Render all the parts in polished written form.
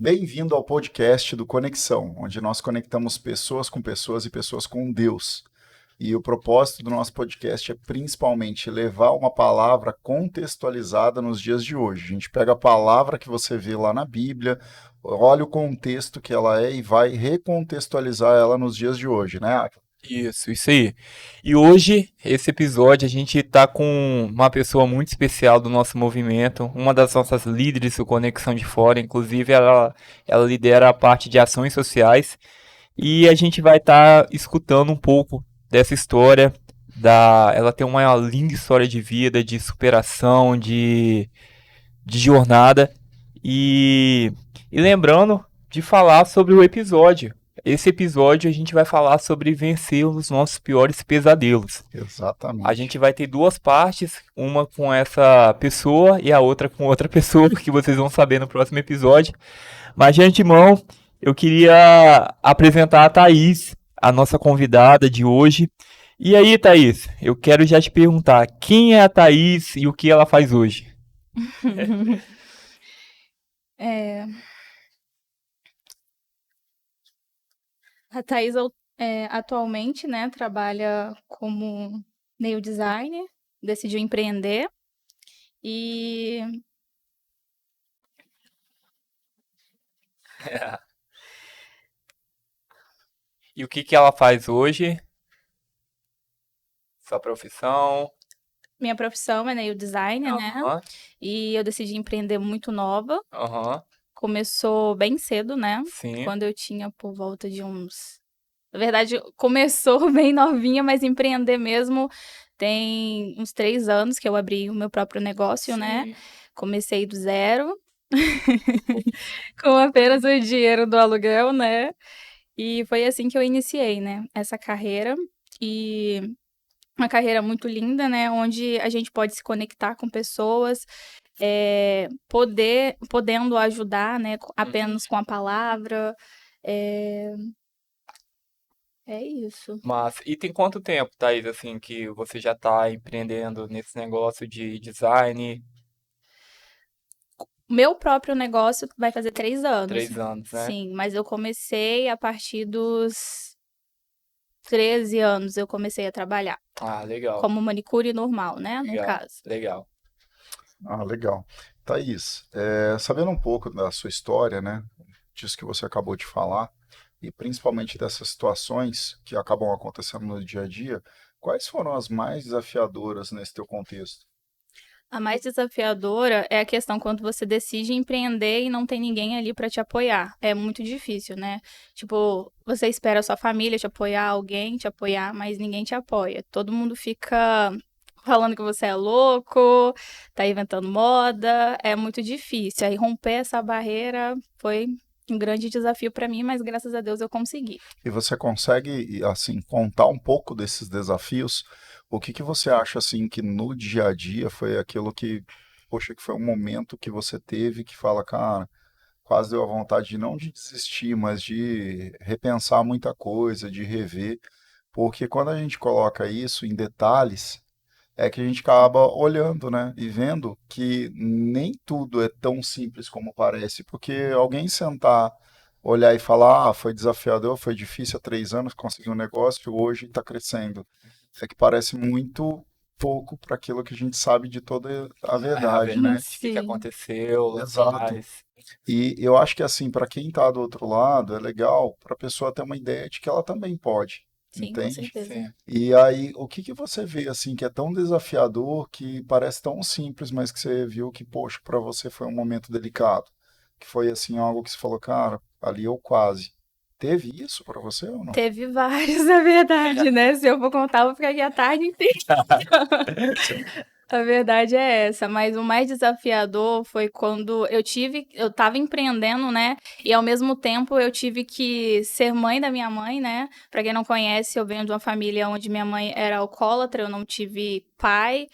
Bem-vindo ao podcast do Conexão, onde nós conectamos pessoas com pessoas e pessoas com Deus. E o propósito do nosso podcast é principalmente levar uma palavra contextualizada nos dias de hoje. A gente pega a palavra que você vê lá na Bíblia, olha o contexto que ela é e vai recontextualizar ela nos dias de hoje, né, Átila? Isso aí. E hoje, esse episódio, a gente tá com uma pessoa muito especial do nosso movimento, uma das nossas líderes do Conexão de Fora, inclusive ela lidera a parte de ações sociais, e a gente vai estar escutando um pouco dessa história, ela tem uma linda história de vida, de superação, de jornada, e, e lembrando de falar sobre o episódio. Esse episódio a gente vai falar sobre vencer os nossos piores pesadelos. A Exatamente. gente vai ter duas partes, uma com essa pessoa e a outra com outra pessoa, que vocês vão saber no próximo episódio. Mas de antemão, eu queria apresentar a Thaís, a nossa convidada de hoje. E aí, Thaís, eu quero já te perguntar, quem é a Thaís e o que ela faz hoje? É, a Thaís atualmente, né, trabalha como nail designer, decidiu empreender e E o que ela faz hoje? Sua profissão? minha profissão é nail designer, né? Aham, E eu decidi empreender muito nova. aham, Começou bem cedo, né? sim. Quando eu tinha por volta de uns. Na verdade, começou bem novinha, mas empreender mesmo tem uns 3 anos que eu abri o meu próprio negócio, né? Sim. Comecei do zero, com apenas o dinheiro do aluguel, né? E foi assim que eu iniciei, né? Essa carreira. E uma carreira muito linda, né? Onde a gente pode se conectar com pessoas, podendo ajudar, né? Apenas com a palavra. É, é isso. Mas, e tem quanto tempo, Thaís, assim, que você já está empreendendo nesse negócio de design? Meu próprio negócio vai fazer 3 anos. 3 anos, né? Sim, mas eu comecei a partir dos 13 anos, eu comecei a trabalhar. Ah, legal, Como manicure normal, né? No legal, caso. legal. Ah, legal. Thaís, sabendo um pouco da sua história, né, disso que você acabou de falar, e principalmente dessas situações que acabam acontecendo no dia a dia, quais foram as mais desafiadoras nesse teu contexto? A mais desafiadora é a questão quando você decide empreender e não tem ninguém ali para te apoiar. É muito difícil, né? Tipo, você espera a sua família te apoiar, alguém te apoiar, mas ninguém te apoia. Todo mundo fica falando que você é louco, tá inventando moda. É muito difícil. Aí romper essa barreira foi um grande desafio para mim, mas graças a Deus eu consegui. E você consegue, assim, contar um pouco desses desafios? O que que você acha, assim, que no dia a dia foi aquilo que, poxa, que foi um momento que você teve que fala, cara, quase deu a vontade de não de desistir, mas de repensar muita coisa, de rever, porque quando a gente coloca isso em detalhes, é que a gente acaba olhando, né, e vendo que nem tudo é tão simples como parece, porque alguém sentar, olhar e falar, ah, foi desafiador, foi difícil há 3 anos conseguir um negócio, hoje está crescendo. É que parece muito pouco para aquilo que a gente sabe de toda a É a verdade, né? verdade, o que Sim, aconteceu lá Exato. atrás. E eu acho que assim, para quem está do outro lado, é legal para a pessoa ter uma ideia de que ela também pode, sim, com entende? certeza. Sim. E aí, o que que você vê assim que é tão desafiador, que parece tão simples, mas que você viu que, poxa, para você foi um momento delicado, que foi assim algo que você falou, cara, ali eu quase. Teve isso para você ou não? Teve vários, na verdade, né? Se eu for contar, eu vou ficar aqui a tarde inteira. A verdade é essa, mas o mais desafiador foi quando eu tava empreendendo, né? E ao mesmo tempo eu tive que ser mãe da minha mãe, né? Pra quem não conhece, eu venho de uma família onde minha mãe era alcoólatra, eu não tive pai.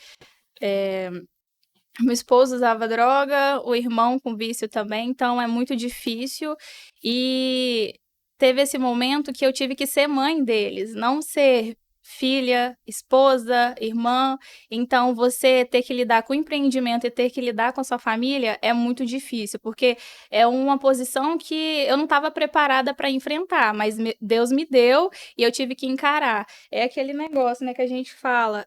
Meu esposo usava droga, o irmão com vício também, então é muito difícil. E teve esse momento que eu tive que ser mãe deles, não ser filha, esposa, irmã. Então, você ter que lidar com o empreendimento e ter que lidar com a sua família é muito difícil, porque é uma posição que eu não estava preparada para enfrentar, mas Deus me deu e eu tive que encarar. É aquele negócio, né, que a gente fala,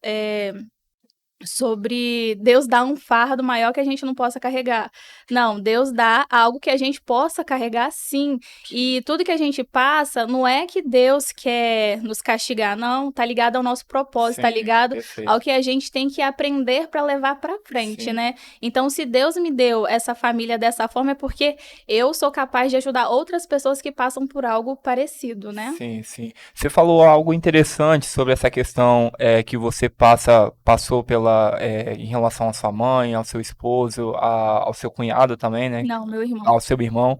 sobre Deus dar um fardo maior que a gente não possa carregar. Não, Deus dá algo que a gente possa carregar sim. E tudo que a gente passa, não é que Deus quer nos castigar, não. Tá ligado ao nosso propósito, tá Sim, ligado perfeito. ao que a gente tem que aprender para levar para frente, Sim. né? Então, se Deus me deu essa família dessa forma, é porque eu sou capaz de ajudar outras pessoas que passam por algo parecido, né? Sim, sim. Você falou algo interessante sobre essa questão que você passou em relação à sua mãe, ao seu esposo, ao seu cunhado também, né? Não, meu irmão. Ao seu irmão.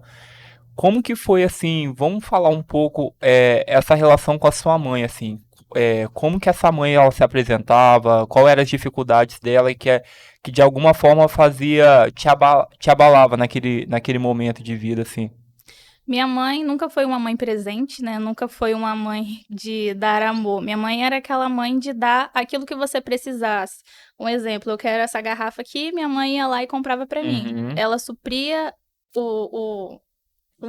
Como que foi assim? Vamos falar um pouco essa relação com a sua mãe, assim. Como que essa mãe ela se apresentava? Qual eram as dificuldades dela e que de alguma forma te abalava naquele momento de vida, assim. Minha mãe nunca foi uma mãe presente, né? Nunca foi uma mãe de dar amor. Minha mãe era aquela mãe de dar aquilo que você precisasse. Um exemplo, eu quero essa garrafa aqui, minha mãe ia lá e comprava pra mim. Uhum. Ela supria o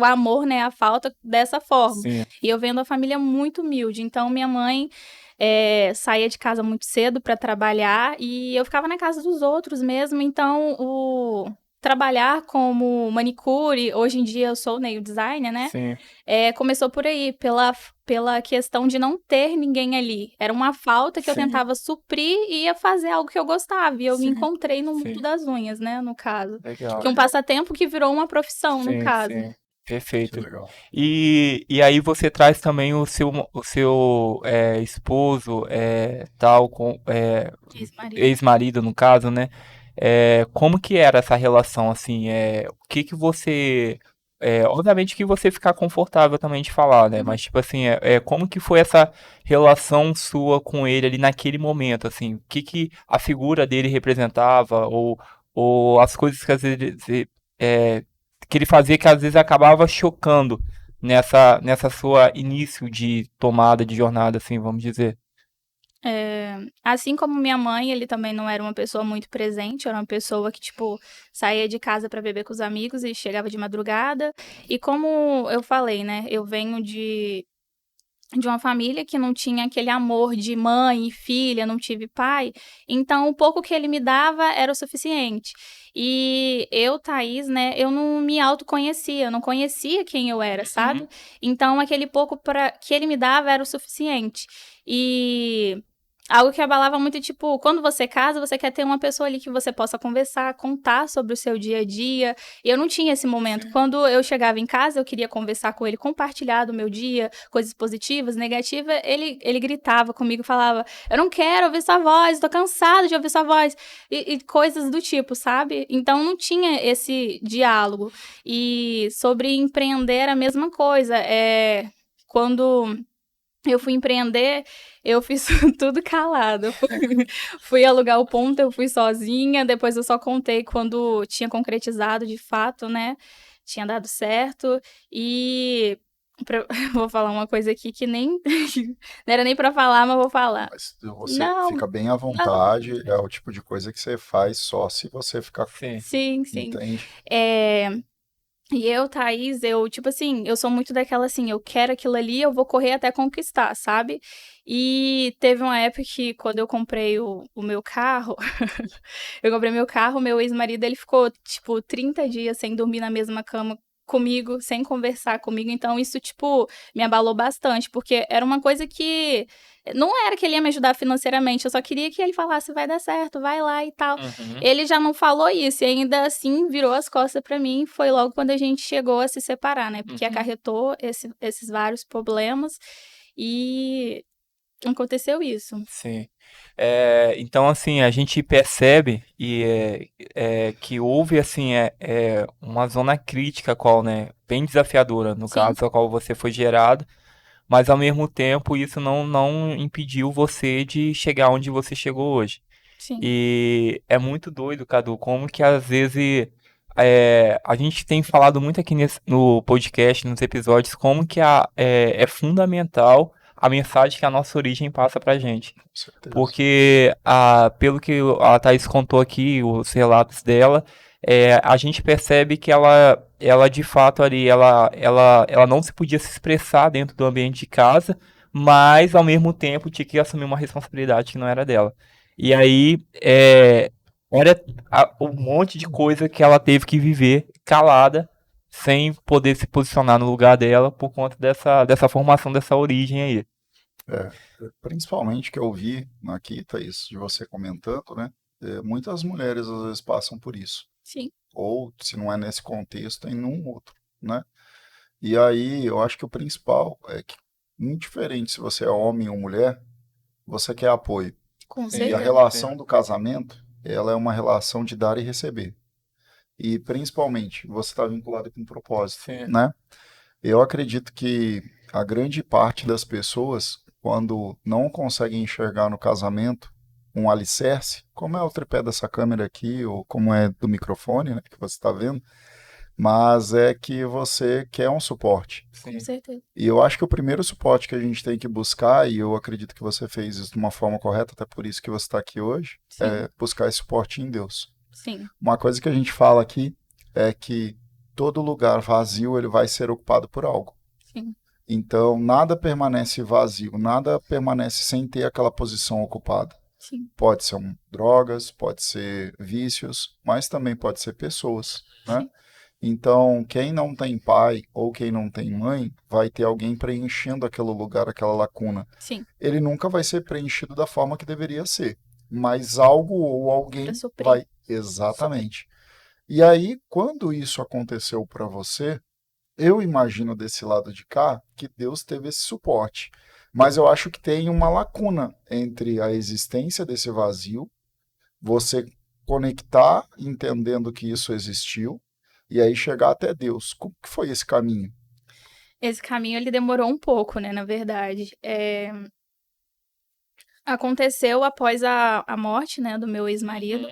amor, né? A falta dessa forma. Sim. E eu vendo a família muito humilde. Então, minha mãe saía de casa muito cedo para trabalhar e eu ficava na casa dos outros mesmo. Então, trabalhar como manicure, hoje em dia eu sou nail designer, né? Sim. Começou por aí, pela questão de não ter ninguém ali. Era uma falta que eu Sim. tentava suprir e ia fazer algo que eu gostava. E eu me Sim, encontrei no sim. mundo das unhas, né? No caso. Legal. Que um passatempo que virou uma profissão, no Sim, caso. sim. Que Perfeito. legal. E aí você traz também o seu esposo, Ex-marido. ex-marido no caso, né? Como que era essa relação, assim? O que que você... obviamente que você ficar confortável também de falar, né? Uhum. Mas, tipo assim, como que foi essa relação sua com ele ali naquele momento, assim? O que que a figura dele representava? Ou as coisas que às vezes... é, que ele fazia que às vezes acabava chocando nessa sua início de tomada de jornada, assim, vamos dizer. Assim como minha mãe, ele também não era uma pessoa muito presente, era uma pessoa que, tipo, saía de casa para beber com os amigos e chegava de madrugada. E como eu falei, né, eu venho de uma família que não tinha aquele amor de mãe e filha, não tive pai, então o pouco que ele me dava era o suficiente. E eu, Thaís, né, eu não me autoconhecia, eu não conhecia quem eu era, sabe? Então aquele pouco que ele me dava era o suficiente. E algo que abalava muito, tipo, quando você casa, você quer ter uma pessoa ali que você possa conversar, contar sobre o seu dia a dia. E eu não tinha esse momento. Quando eu chegava em casa, eu queria conversar com ele, compartilhar do meu dia, coisas positivas, negativas. Ele gritava comigo, falava: eu não quero ouvir sua voz, tô cansado de ouvir sua voz. E coisas do tipo, sabe? Então não tinha esse diálogo. E sobre empreender, a mesma coisa. Quando eu fui empreender, eu fiz tudo calado. Eu fui alugar o ponto, eu fui sozinha. Depois eu só contei quando tinha concretizado de fato, né? Tinha dado certo. E vou falar uma coisa aqui que nem não era nem pra falar, mas vou falar. Mas você Não, fica bem à vontade, é o tipo de coisa que você faz só se você ficar, Sim. sim, sim. entende? E eu, Thaís, eu, tipo assim, eu sou muito daquela assim, eu quero aquilo ali, eu vou correr até conquistar, sabe? E teve uma época que, quando eu comprei o meu carro, eu comprei meu carro, meu ex-marido, ele ficou, tipo, 30 dias sem dormir na mesma cama comigo, sem conversar comigo, então isso, tipo, me abalou bastante, porque era uma coisa que não era que ele ia me ajudar financeiramente, eu só queria que ele falasse, vai dar certo, vai lá e tal. Ele já não falou isso e ainda assim virou as costas pra mim. Foi logo quando a gente chegou a se separar, né? Porque acarretou esses vários problemas e aconteceu isso. Sim. Então, assim, a gente percebe que houve, assim, uma zona crítica, qual, né, bem desafiadora, no Sim. caso, a qual você foi gerado, mas ao mesmo tempo isso não impediu você de chegar onde você chegou hoje. Sim. E é muito doido, Cadu, como que às vezes a gente tem falado muito aqui no podcast, nos episódios, como que é fundamental a mensagem que a nossa origem passa pra gente. Com certeza. Porque, pelo que a Thaís contou aqui, os relatos dela, a gente percebe que ela de fato ali, ela não se podia se expressar dentro do ambiente de casa, mas ao mesmo tempo tinha que assumir uma responsabilidade que não era dela. E aí, olha um monte de coisa que ela teve que viver calada, sem poder se posicionar no lugar dela por conta dessa formação, dessa origem aí. Principalmente que eu vi aqui, Thaís, de você comentando, né? Muitas mulheres às vezes passam por isso. Sim. Ou, se não é nesse contexto, em um outro, né? E aí, eu acho que o principal é que, indiferente se você é homem ou mulher, você quer apoio. Com E a certeza. relação do casamento, ela é uma relação de dar e receber. E, principalmente, você está vinculado com um propósito, Sim. né? Eu acredito que a grande parte das pessoas, quando não conseguem enxergar no casamento um alicerce, como é o tripé dessa câmera aqui, ou como é do microfone, né, que você está vendo, mas é que você quer um suporte. Com certeza. E eu acho que o primeiro suporte que a gente tem que buscar, e eu acredito que você fez isso de uma forma correta, até por isso que você está aqui hoje, Sim. é buscar esse suporte em Deus. Sim. Uma coisa que a gente fala aqui é que todo lugar vazio ele vai ser ocupado por algo. Sim. Então, nada permanece vazio, nada permanece sem ter aquela posição ocupada. Sim. Pode ser drogas, pode ser vícios, mas também pode ser pessoas, né? Então, quem não tem pai ou quem não tem mãe, vai ter alguém preenchendo aquele lugar, aquela lacuna. Sim. Ele nunca vai ser preenchido da forma que deveria ser, mas algo ou alguém Pra suprir. vai. Exatamente. E aí, quando isso aconteceu para você, eu imagino desse lado de cá que Deus teve esse suporte. Mas eu acho que tem uma lacuna entre a existência desse vazio, você conectar entendendo que isso existiu, e aí chegar até Deus. Como que foi esse caminho? Esse caminho ele demorou um pouco, né, na verdade. Aconteceu após a morte, né, do meu ex-marido.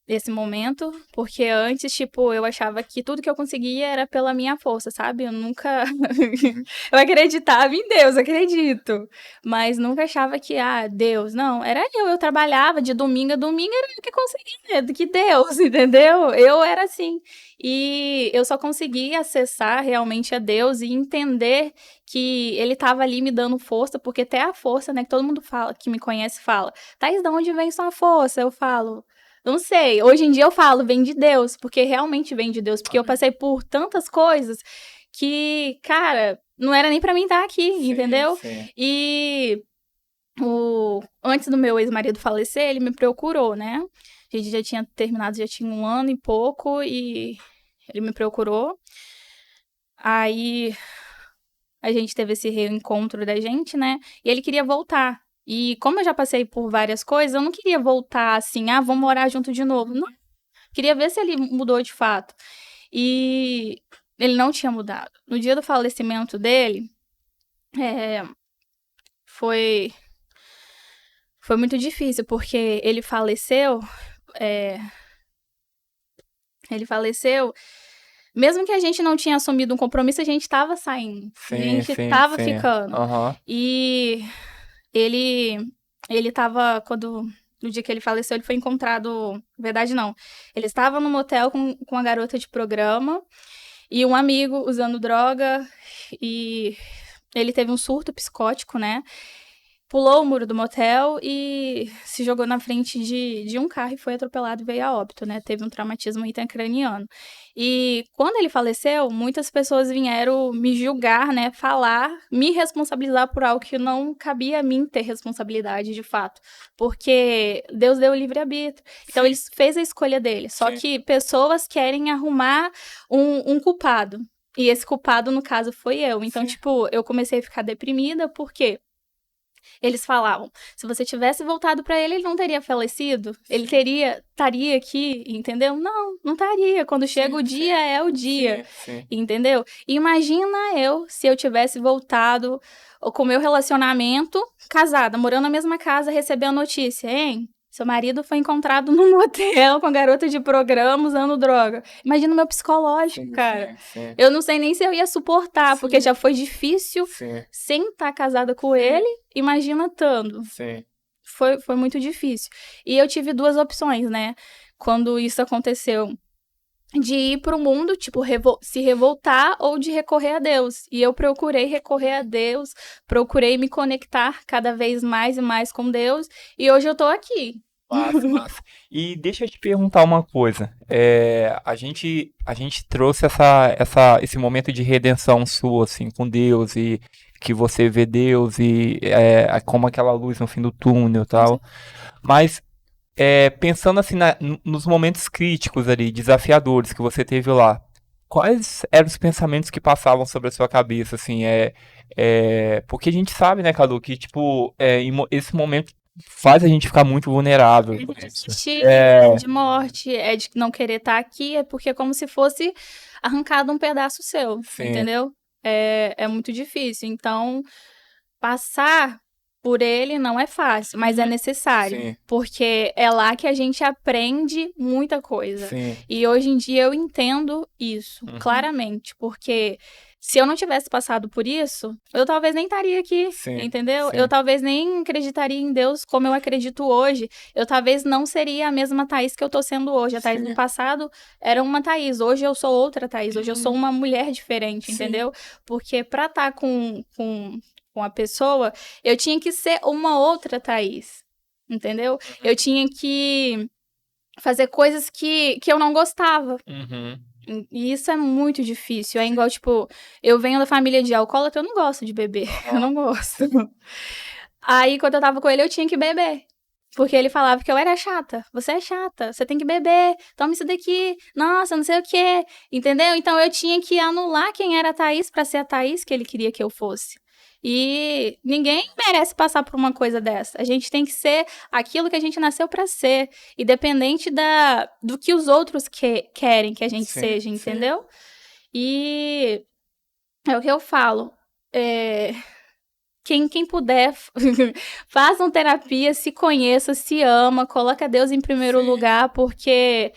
Nesse momento, porque antes, tipo, eu achava que tudo que eu conseguia era pela minha força, sabe? Eu nunca. Eu acreditava em Deus, acredito. Mas nunca achava que, Deus. Não, era eu trabalhava de domingo a domingo, era eu que conseguia, do que Deus, entendeu? Eu era assim. E eu só conseguia acessar realmente a Deus e entender que ele estava ali me dando força, porque até a força, né, que todo mundo fala, que me conhece, fala, Thaís, de onde vem sua força? Eu falo. Não sei, hoje em dia eu falo, vem de Deus, porque realmente vem de Deus, porque eu passei por tantas coisas que, cara, não era nem pra mim estar aqui, entendeu? Sim. E antes do meu ex-marido falecer, ele me procurou, né? A gente já tinha terminado, já tinha 1 ano e pouco, e ele me procurou. Aí a gente teve esse reencontro da gente, né? E ele queria voltar. E como eu já passei por várias coisas, eu não queria voltar assim, vamos morar junto de novo. Não. Queria ver se ele mudou de fato. E ele não tinha mudado. No dia do falecimento dele, foi muito difícil, porque ele faleceu. Mesmo que a gente não tinha assumido um compromisso, a gente tava saindo. A gente tava ficando. Uhum. E ele tava, no dia que ele faleceu, ele foi encontrado, na verdade não, ele estava no motel com a garota de programa e um amigo usando droga, e ele teve um surto psicótico, né? Pulou o muro do motel e se jogou na frente de um carro e foi atropelado e veio a óbito, né? Teve um traumatismo intracraniano. E quando ele faleceu, muitas pessoas vieram me julgar, né? Falar, me responsabilizar por algo que não cabia a mim ter responsabilidade, de fato. Porque Deus deu o livre-arbítrio. Então, ele fez a escolha dele. Só que pessoas querem arrumar um culpado. E esse culpado, no caso, foi eu. Então, tipo, eu comecei a ficar deprimida, porque eles falavam, se você tivesse voltado pra ele, ele não teria falecido? Ele estaria aqui, entendeu? Não estaria. Quando chega o dia, é o dia, entendeu? Imagina se eu tivesse voltado com o meu relacionamento, casada, morando na mesma casa, recebendo a notícia, hein? Seu marido foi encontrado num motel com a garota de programa usando droga. Imagina o meu psicológico, cara. Sim. Eu não sei nem se eu ia suportar, porque já foi difícil Sim. sem estar casada com ele. Imagina estando. Sim. Foi muito difícil. E eu tive duas opções, né? Quando isso aconteceu. De ir pro mundo, tipo, se revoltar ou de recorrer a Deus. E eu procurei recorrer a Deus, procurei me conectar cada vez mais e mais com Deus. E hoje eu tô aqui. Massa. E deixa eu te perguntar uma coisa. A gente trouxe esse momento de redenção sua, assim, com Deus, e que você vê Deus, e como aquela luz no fim do túnel e tal. Mas, pensando assim nos momentos críticos ali, desafiadores que você teve lá, quais eram os pensamentos que passavam sobre a sua cabeça, assim, porque a gente sabe, né, Cadu, que, tipo, esse momento faz a gente ficar muito vulnerável. De desistir, é de morte, é de não querer estar aqui, é porque é como se fosse arrancado um pedaço seu, Sim. entendeu? É muito difícil. Então, passar por ele não é fácil, mas é necessário. Sim. Porque é lá que a gente aprende muita coisa. Sim. E hoje em dia eu entendo isso, claramente. Porque se eu não tivesse passado por isso, eu talvez nem estaria aqui, Sim, entendeu? sim. Eu talvez nem acreditaria em Deus como eu acredito hoje. Eu talvez não seria a mesma Thaís que eu tô sendo hoje. A Thaís Sim. do passado era uma Thaís, hoje eu sou outra Thaís. Hoje eu sou uma mulher diferente, Sim. entendeu? Porque pra estar com a pessoa, eu tinha que ser uma outra Thaís, entendeu? Eu tinha que fazer coisas que eu não gostava. Uhum. E isso é muito difícil. É igual, tipo, eu venho da família de alcoólatra, eu não gosto de beber. Eu não gosto. Aí, quando eu tava com ele, eu tinha que beber. Porque ele falava que eu era chata. Você é chata, você tem que beber. Toma isso daqui. Nossa, não sei o quê. Entendeu? Então, eu tinha que anular quem era a Thaís pra ser a Thaís que ele queria que eu fosse. E ninguém merece passar por uma coisa dessa. A gente tem que ser aquilo que a gente nasceu pra ser, independente do que os outros querem que a gente Sim, seja, sim. entendeu? E é o que eu falo. Quem puder, façam terapia, se conheça, se ama, coloca Deus em primeiro Sim. lugar, porque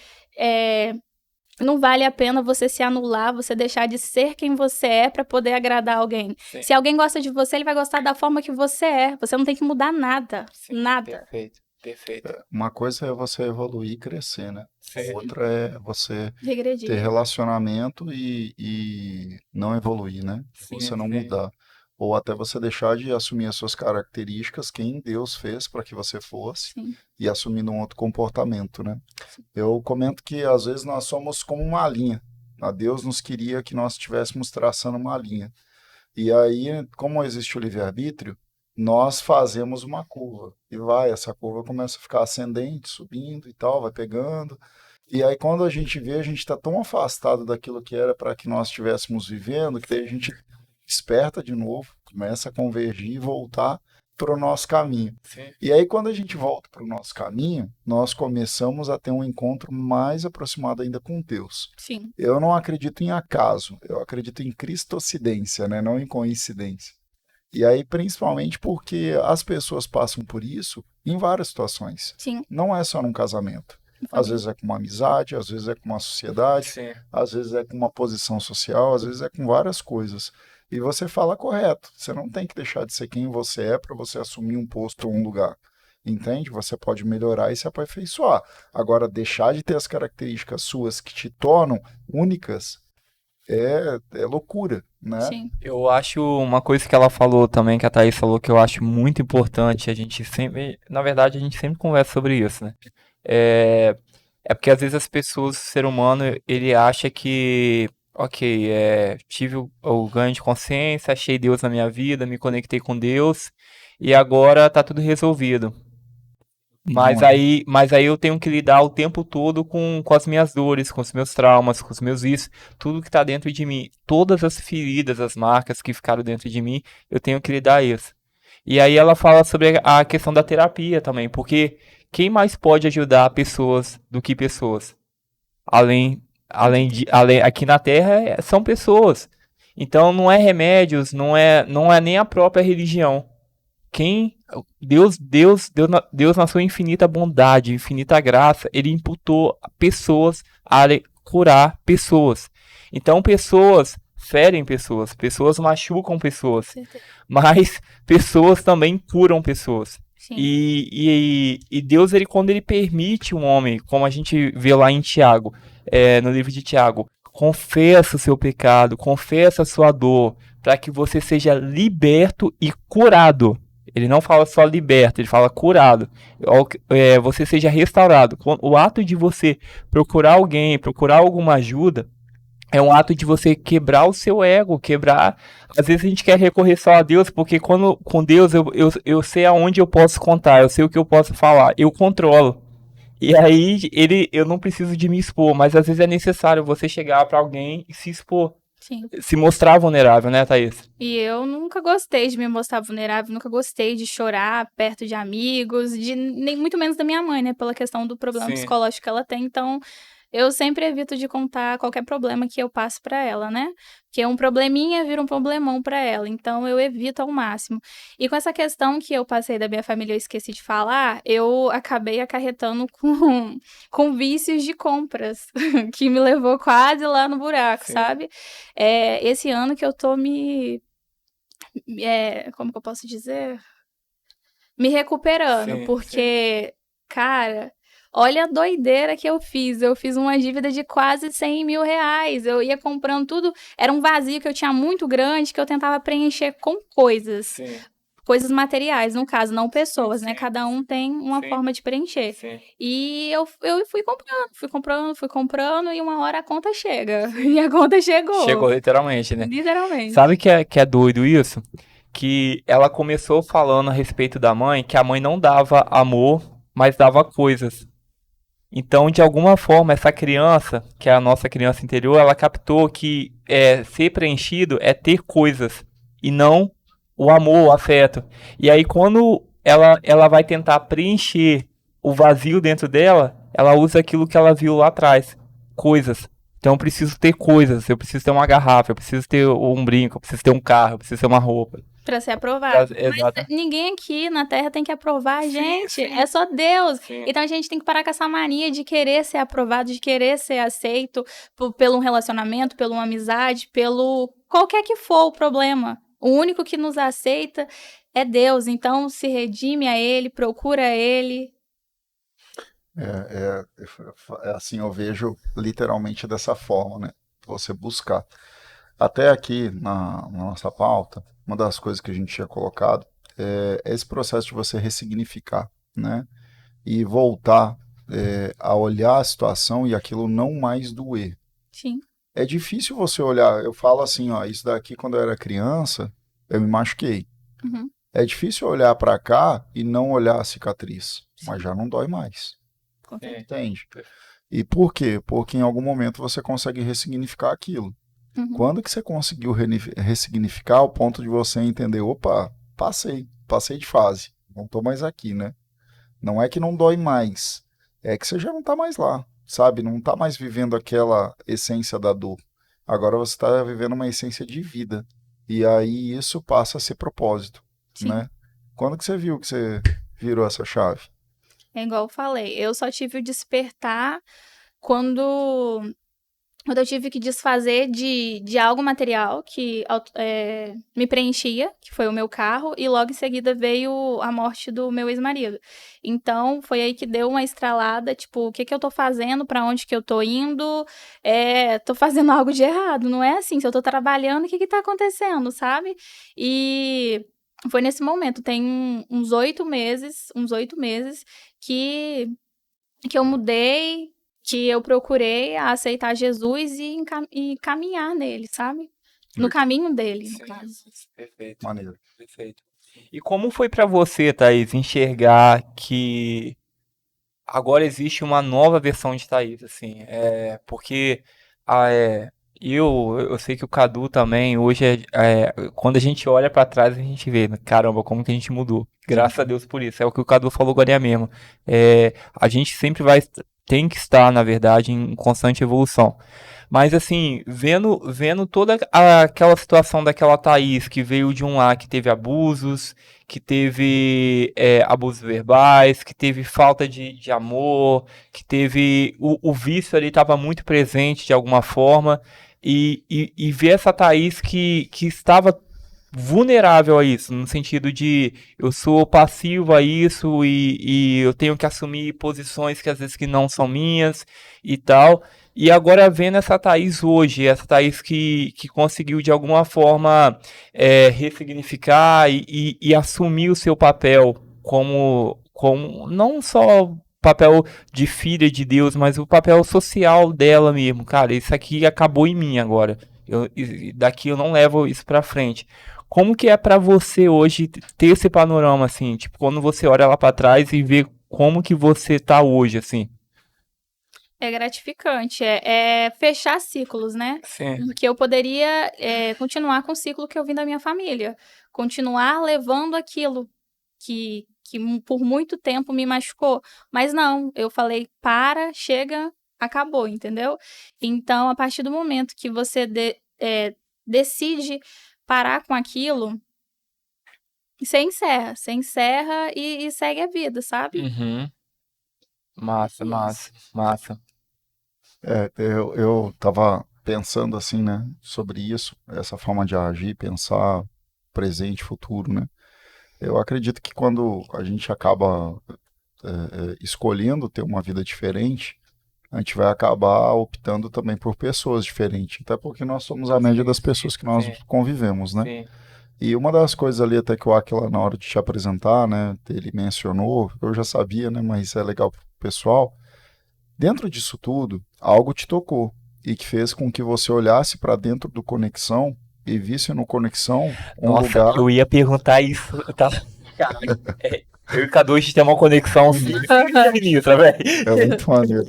não vale a pena você se anular, você deixar de ser quem você é pra poder agradar alguém. Sim. Se alguém gosta de você, ele vai gostar da forma que você é. Você não tem que mudar nada. Sim. Nada. Perfeito. Uma coisa é você evoluir e crescer, né? Sim. Outra é você ter Regredir. relacionamento e não evoluir, né? Sim, Você não sim. mudar. Ou até você deixar de assumir as suas características, quem Deus fez para que você fosse, Sim. e assumindo um outro comportamento, né? Eu comento que às vezes nós somos como uma linha. Deus nos queria que nós estivéssemos traçando uma linha. E aí, como existe o livre-arbítrio, nós fazemos uma curva. E essa curva começa a ficar ascendente, subindo e tal, vai pegando. E aí, quando a gente vê, a gente está tão afastado daquilo que era para que nós estivéssemos vivendo, que daí a gente desperta de novo, começa a convergir e voltar para o nosso caminho. Sim. E aí, quando a gente volta para o nosso caminho, nós começamos a ter um encontro mais aproximado ainda com Deus. Sim. Eu não acredito em acaso, eu acredito em cristocidência, né? Não em coincidência. E aí, principalmente porque as pessoas passam por isso em várias situações. Sim. Não é só num casamento. Às vezes é com uma amizade, às vezes é com uma sociedade, Sim. às vezes é com uma posição social, às vezes é com várias coisas. E você fala correto. Você não tem que deixar de ser quem você é para você assumir um posto ou um lugar. Entende? Você pode melhorar e se aperfeiçoar. Agora, deixar de ter as características suas que te tornam únicas é loucura, né? Sim. Eu acho uma coisa que ela falou também, que a Thaís falou, que eu acho muito importante, a gente sempre, na verdade, a gente sempre conversa sobre isso, né? É porque às vezes as pessoas, o ser humano, ele acha que, ok, tive o ganho de consciência, achei Deus na minha vida, me conectei com Deus, e agora tá tudo resolvido. Mas Não é. aí eu tenho que lidar o tempo todo com as minhas dores, com os meus traumas, com os meus vícios, tudo que tá dentro de mim, todas as feridas, as marcas que ficaram dentro de mim, eu tenho que lidar isso. E aí ela fala sobre a questão da terapia também, porque quem mais pode ajudar pessoas do que pessoas? Além aqui na Terra são pessoas. Então não é remédios, não é nem a própria religião. quem Deus na sua infinita bondade, infinita graça, ele imputou pessoas a curar pessoas. Então pessoas ferem pessoas, pessoas machucam pessoas, Certeza. mas pessoas também curam pessoas. Sim. E Deus, ele, quando ele permite um homem, como a gente vê lá em Tiago, no livro de Tiago, confessa o seu pecado, confessa a sua dor, para que você seja liberto e curado. Ele não fala só liberto, ele fala curado. Você seja restaurado. O ato de você procurar alguém, procurar alguma ajuda, é um ato de você quebrar o seu ego, quebrar. Às vezes a gente quer recorrer só a Deus, porque com Deus eu sei aonde eu posso contar, eu sei o que eu posso falar, eu controlo. E aí eu não preciso de me expor, mas às vezes é necessário você chegar pra alguém e se expor, Sim. se mostrar vulnerável, né, Thaís? E eu nunca gostei de me mostrar vulnerável, nunca gostei de chorar perto de amigos, nem muito menos da minha mãe, né? Pela questão do problema Sim. psicológico que ela tem. Então, eu sempre evito de contar qualquer problema que eu passo pra ela, né? Porque um probleminha vira um problemão pra ela. Então, eu evito ao máximo. E com essa questão que eu passei da minha família, eu esqueci de falar, eu acabei acarretando com vícios de compras, que me levou quase lá no buraco, Sim. sabe? Esse ano que eu tô como que eu posso dizer? Me recuperando, Sim, porque, cara, olha a doideira que eu fiz. Eu fiz uma dívida de quase 100 mil reais. Eu ia comprando tudo, era um vazio que eu tinha muito grande, que eu tentava preencher com coisas. Sim. Coisas materiais, no caso, não pessoas, né? Sim. Cada um tem uma Sim. forma de preencher. Sim. E eu fui comprando, e uma hora a conta chega. E a conta chegou. Chegou literalmente, né? Literalmente. Sabe que é doido isso? Que ela começou falando a respeito da mãe, que a mãe não dava amor, mas dava coisas. Então, de alguma forma, essa criança, que é a nossa criança interior, ela captou que ser preenchido é ter coisas e não o amor, o afeto. E aí, quando ela vai tentar preencher o vazio dentro dela, ela usa aquilo que ela viu lá atrás, coisas. Então, eu preciso ter coisas, eu preciso ter uma garrafa, eu preciso ter um brinco, eu preciso ter um carro, eu preciso ter uma roupa. Pra ser aprovado. Exato. Mas ninguém aqui na Terra tem que aprovar a Sim, gente. sim. É só Deus. Sim. Então a gente tem que parar com essa mania de querer ser aprovado, de querer ser aceito pelo um relacionamento, pela uma amizade, pelo qualquer que for o problema. O único que nos aceita é Deus. Então se redime a Ele, procura Ele. Assim, eu vejo literalmente dessa forma, né? Você buscar. Até aqui na nossa pauta, uma das coisas que a gente tinha colocado é esse processo de você ressignificar, né? E voltar a olhar a situação e aquilo não mais doer. Sim. É difícil você olhar, eu falo assim, ó, isso daqui quando eu era criança, eu me machuquei. Uhum. É difícil olhar para cá e não olhar a cicatriz, mas já não dói mais. Entende? E por quê? Porque em algum momento você consegue ressignificar aquilo. Uhum. Quando que você conseguiu ressignificar ao ponto de você entender, opa, passei de fase, não tô mais aqui, né? Não é que não dói mais, é que você já não tá mais lá, sabe? Não tá mais vivendo aquela essência da dor. Agora você está vivendo uma essência de vida. E aí isso passa a ser propósito, Sim. né? Quando que você viu que você virou essa chave? É igual eu falei, eu só tive o despertar quando eu tive que desfazer de algo material que me preenchia, que foi o meu carro, e logo em seguida veio a morte do meu ex-marido. Então, foi aí que deu uma estralada, tipo, o que eu tô fazendo, pra onde que eu tô indo, tô fazendo algo de errado, não é assim, se eu tô trabalhando, o que tá acontecendo, sabe? E foi nesse momento, tem uns 8 meses que eu mudei, que eu procurei aceitar Jesus e caminhar nele, sabe? No caminho dele, no caso. Perfeito. Maneiro. Perfeito. E como foi pra você, Thaís, enxergar que agora existe uma nova versão de Thaís, assim, porque ah, é, eu sei que o Cadu também, hoje, quando a gente olha pra trás, a gente vê, caramba, como que a gente mudou. Graças a Deus por isso, é o que o Cadu falou agora mesmo. A gente sempre vai tem que estar, na verdade, em constante evolução. Mas assim, vendo toda aquela situação daquela Thaís que veio de um lar que teve abusos, que teve abusos verbais, que teve falta de amor, que teve o vício ali estava muito presente de alguma forma, e ver essa Thaís que estava vulnerável a isso, no sentido de eu sou passivo a isso e eu tenho que assumir posições que às vezes que não são minhas e tal. E agora vendo essa Thaís hoje, essa Thaís que conseguiu de alguma forma ressignificar e assumir o seu papel como não só papel de filha de Deus, mas o papel social dela mesmo. Cara, isso aqui acabou em mim agora. Daqui eu não levo isso pra frente. Como que é pra você hoje ter esse panorama assim, tipo, quando você olha lá pra trás e vê como que você tá hoje assim? É gratificante, é fechar ciclos, né? Sim. Porque eu poderia continuar com o ciclo que eu vim da minha família, continuar levando aquilo que por muito tempo me machucou. Mas não, eu falei, para, chega, acabou, entendeu? Então, a partir do momento que você decide parar com aquilo, você encerra e segue a vida, sabe? Uhum. Massa, Isso. massa, massa. Eu tava pensando assim, né, sobre isso, essa forma de agir, pensar presente, futuro, né? Eu acredito que quando a gente acaba escolhendo ter uma vida diferente, a gente vai acabar optando também por pessoas diferentes, até porque nós somos a média das pessoas que nós Sim, convivemos, né? sim. E uma das coisas ali até que o Aquila, na hora de te apresentar, né, ele mencionou, eu já sabia, né, mas é legal pro pessoal, dentro disso tudo, algo te tocou e que fez com que você olhasse para dentro do Conexão e visse no Conexão um Nossa, lugar. eu ia perguntar isso, tá? Cara, eu e o Cadu, a gente tem uma conexão sinistra, velho. É muito maneiro.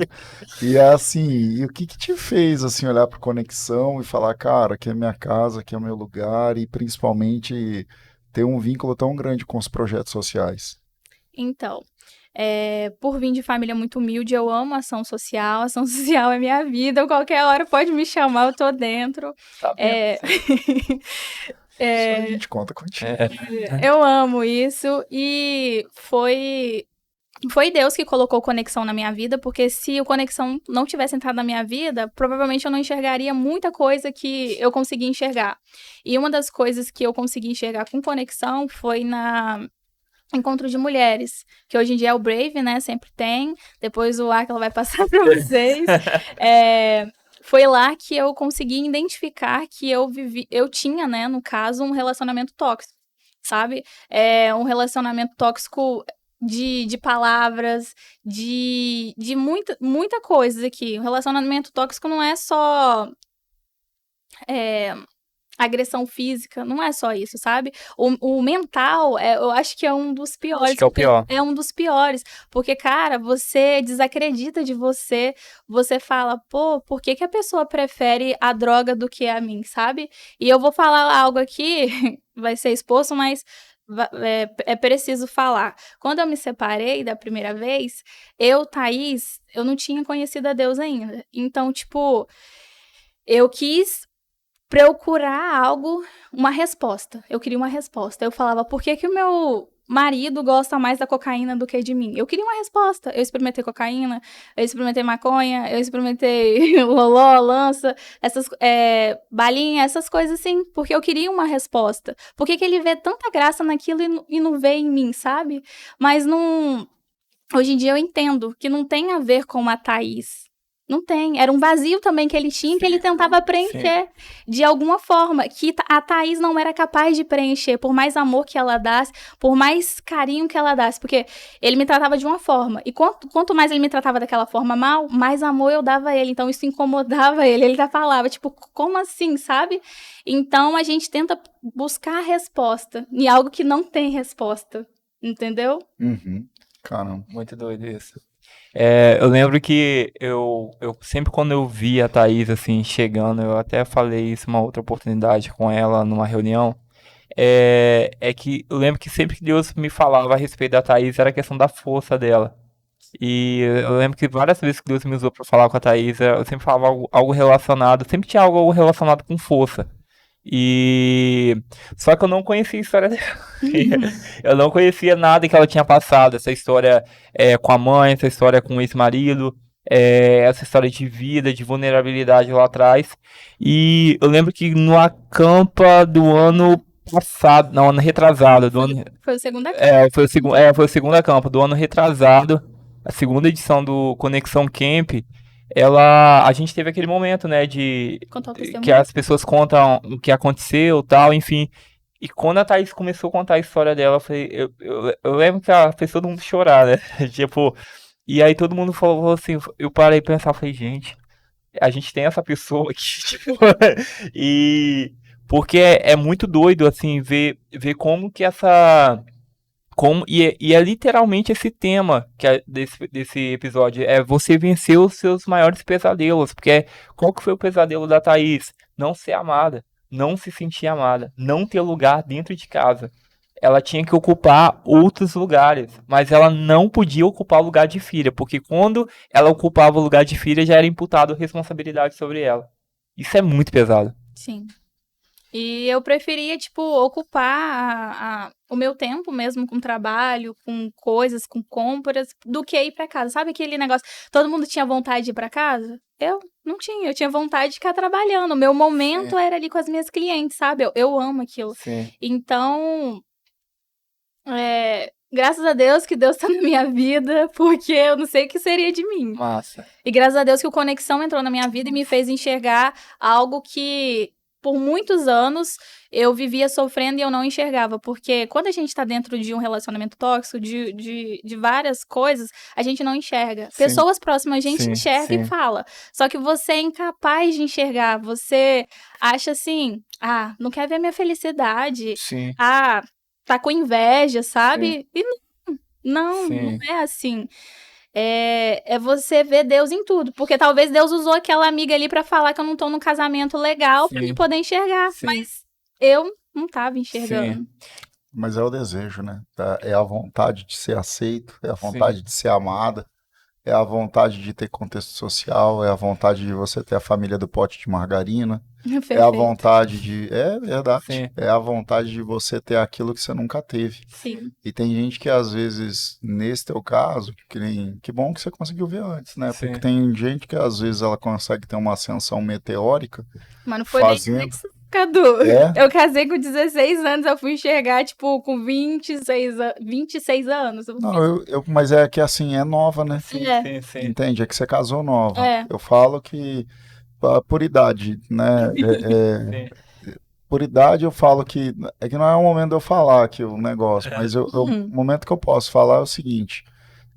E é assim, e o que que te fez assim olhar para Conexão e falar, cara, aqui é minha casa, aqui é meu lugar e principalmente ter um vínculo tão grande com os projetos sociais? Então, por vir de família muito humilde, eu amo ação social é minha vida, qualquer hora pode me chamar, eu tô dentro. Tá vendo? É, Isso a é, gente conta contigo. eu amo isso e foi Deus que colocou Conexão na minha vida, porque se o Conexão não tivesse entrado na minha vida, provavelmente eu não enxergaria muita coisa que eu consegui enxergar. E uma das coisas que eu consegui enxergar com Conexão foi na Encontro de Mulheres, que hoje em dia é o Brave, né? Sempre tem. Depois o Aquila vai passar para vocês. Foi lá que eu consegui identificar que eu tinha, né, no caso, um relacionamento tóxico, sabe? Um relacionamento tóxico de palavras, de muita coisa aqui. O relacionamento tóxico não é só é, agressão física, não é só isso, sabe? O mental, eu acho que é um dos piores. Acho que é o pior. É um dos piores. Porque, cara, você desacredita de você, você fala, pô, por que que a pessoa prefere a droga do que a mim, sabe? E eu vou falar algo aqui, vai ser exposto, mas é preciso falar. Quando eu me separei da primeira vez, Thaís, eu não tinha conhecido a Deus ainda. Então, tipo, eu quis procurar algo, uma resposta. Eu queria uma resposta. Eu falava, por que que o meu marido gosta mais da cocaína do que de mim? Eu queria uma resposta. Eu experimentei cocaína, eu experimentei maconha, eu experimentei loló, lança, essas balinha, essas coisas assim, porque eu queria uma resposta. Por que que ele vê tanta graça naquilo e não vê em mim, sabe? Mas não... Hoje em dia eu entendo que não tem a ver com a Thaís. Não tem. Era um vazio também que ele tinha, que ele tentava preencher de alguma forma, que a Thaís não era capaz de preencher, por mais amor que ela desse, por mais carinho que ela desse, porque ele me tratava de uma forma, e quanto mais ele me tratava daquela forma mal, mais amor eu dava a ele, então isso incomodava ele, ele já falava, tipo, como assim, sabe? Então a gente tenta buscar a resposta em algo que não tem resposta, entendeu? Uhum. Caramba. Muito doido isso. Eu lembro que eu sempre quando eu vi a Thaís assim chegando, eu até falei isso uma outra oportunidade com ela numa reunião. É que eu lembro que sempre que Deus me falava a respeito da Thaís era a questão da força dela. E eu lembro que várias vezes que Deus me usou pra falar com a Thaís, eu sempre falava algo relacionado, sempre tinha algo relacionado com força. E só que eu não conhecia a história dela. Eu não conhecia nada que ela tinha passado, essa história com a mãe, essa história com o ex-marido, essa história de vida, de vulnerabilidade lá atrás. E eu lembro que no acampa do ano passado, não, ano retrasado, do ano, Foi o segundo acampa. foi o segundo acampa do ano retrasado, a segunda edição do Conexão Camp. A gente teve aquele momento, né, Contar o que testemunho. as pessoas contam o que aconteceu, tal, enfim. E quando a Thaís começou a contar a história dela, eu lembro que ela fez todo mundo chorar, né? Tipo, e aí todo mundo falou assim, eu parei e pensar, falei, gente, a gente tem essa pessoa aqui, tipo, e porque é muito doido, assim, ver como que e é literalmente esse tema desse episódio, é você vencer os seus maiores pesadelos, porque qual que foi o pesadelo da Thaís? Não ser amada, não se sentir amada, não ter lugar dentro de casa. Ela tinha que ocupar outros lugares, mas ela não podia ocupar o lugar de filha, porque quando ela ocupava o lugar de filha, já era imputado responsabilidade sobre ela. Isso é muito pesado. Sim. E eu preferia, tipo, ocupar o meu tempo mesmo com trabalho, com coisas, com compras, do que ir pra casa. Sabe aquele negócio? Todo mundo tinha vontade de ir pra casa? Eu não tinha. Eu tinha vontade de ficar trabalhando. O meu momento era ali com as minhas clientes, sabe? Eu amo aquilo. Sim. Então, graças a Deus que Deus tá na minha vida, porque eu não sei o que seria de mim. Massa. E graças a Deus que o Conexão entrou na minha vida e me fez enxergar algo que, por muitos anos, eu vivia sofrendo e eu não enxergava. Porque quando a gente tá dentro de um relacionamento tóxico, de várias coisas, a gente não enxerga. Sim. Pessoas próximas a gente Sim, enxerga sim. e fala. Só que você é incapaz de enxergar. Você acha assim, não quer ver minha felicidade. Sim. Tá com inveja, sabe? Sim. E não Sim. é assim. É você ver Deus em tudo. Porque talvez Deus usou aquela amiga ali pra falar que eu não tô num casamento legal pra Sim. mim poder enxergar. Sim. Mas eu não tava enxergando. Sim. Mas é o desejo, né? É a vontade de ser aceito, é a Sim. vontade de ser amada, é a vontade de ter contexto social, é a vontade de você ter a família do pote de margarina, é a Perfeito. vontade de... É verdade. Sim. É a vontade de você ter aquilo que você nunca teve. Sim. E tem gente que, às vezes, nesse teu caso, que bom que você conseguiu ver antes, né? Sim. Porque tem gente que, às vezes, ela consegue ter uma ascensão meteórica Mas não foi fazendo... nem isso, Cadu. É? Eu casei com 16 anos, eu fui enxergar, tipo, com 26 anos. Não, mas é que, assim, é nova, né? Sim, É. sim, sim. Entende? É que você casou nova. É. Eu falo que, por idade, né? Sim. Por idade eu falo que... É que não é o momento de eu falar aqui o negócio, mas o momento que eu posso falar é o seguinte.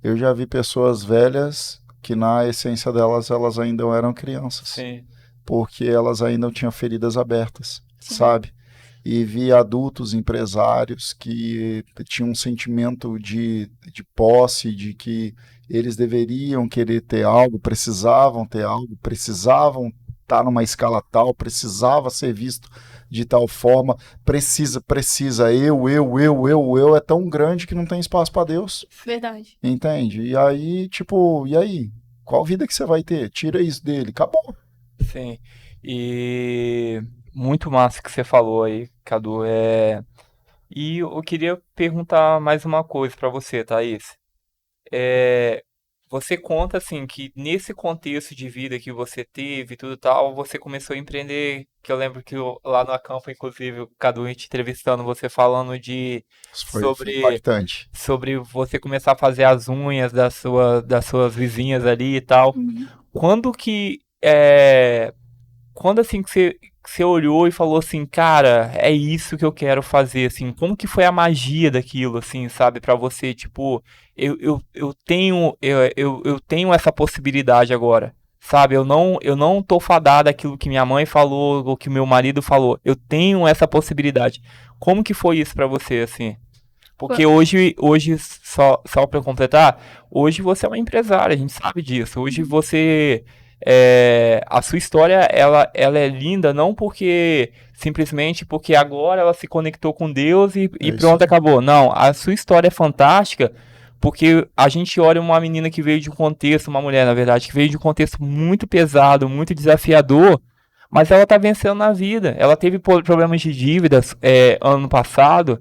Eu já vi pessoas velhas que, na essência delas, elas ainda eram crianças. Sim. Porque elas ainda tinham feridas abertas, Sim. sabe? E vi adultos empresários que tinham um sentimento de posse, de que eles deveriam querer ter algo, precisavam ter algo, precisavam estar numa escala tal, precisava ser visto de tal forma, precisa, eu, é tão grande que não tem espaço para Deus, Verdade. entende? E aí, tipo, e aí? Qual vida que você vai ter? Tira isso dele, acabou. Sim. E muito massa que você falou aí, Cadu. E eu queria perguntar mais uma coisa pra você, Thaís. Você conta assim que nesse contexto de vida que você teve e tudo tal, você começou a empreender, que eu lembro que lá no Acampo, inclusive, o Cadu te entrevistando, você falando Isso foi impactante. sobre você começar a fazer as unhas das suas vizinhas ali e tal. Quando assim que você olhou e falou assim, cara, é isso que eu quero fazer, assim, como que foi a magia daquilo, assim, sabe, pra você, tipo, eu tenho essa possibilidade agora, sabe, eu não tô fadado àquilo que minha mãe falou, ou que meu marido falou, eu tenho essa possibilidade. Como que foi isso pra você, assim? Porque hoje só pra completar, hoje você é uma empresária, a gente sabe disso, hoje você... a sua história ela é linda não simplesmente porque agora ela se conectou com Deus e isso pronto, aí. acabou. Não, a sua história é fantástica Porque a gente olha uma menina que veio de um contexto, uma mulher, na verdade, que veio de um contexto muito pesado, muito desafiador, mas ela tá vencendo na vida. Ela teve problemas de dívidas ano passado,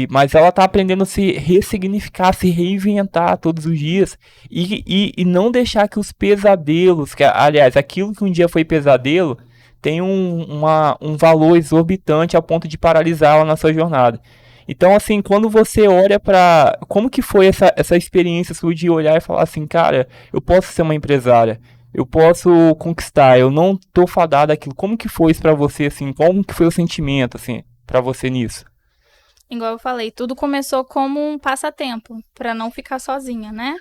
mas ela tá aprendendo a se ressignificar, se reinventar todos os dias e não deixar que os pesadelos, aliás, aquilo que um dia foi pesadelo, tem um valor exorbitante a ponto de paralisá-la na sua jornada. Então, assim, quando você olha para como que foi essa experiência sua de olhar e falar assim, cara, eu posso ser uma empresária, eu posso conquistar, eu não tô fadado àquilo. Como que foi isso pra você, assim? Como que foi o sentimento, assim, pra você nisso? Igual eu falei, tudo começou como um passatempo, pra não ficar sozinha, né?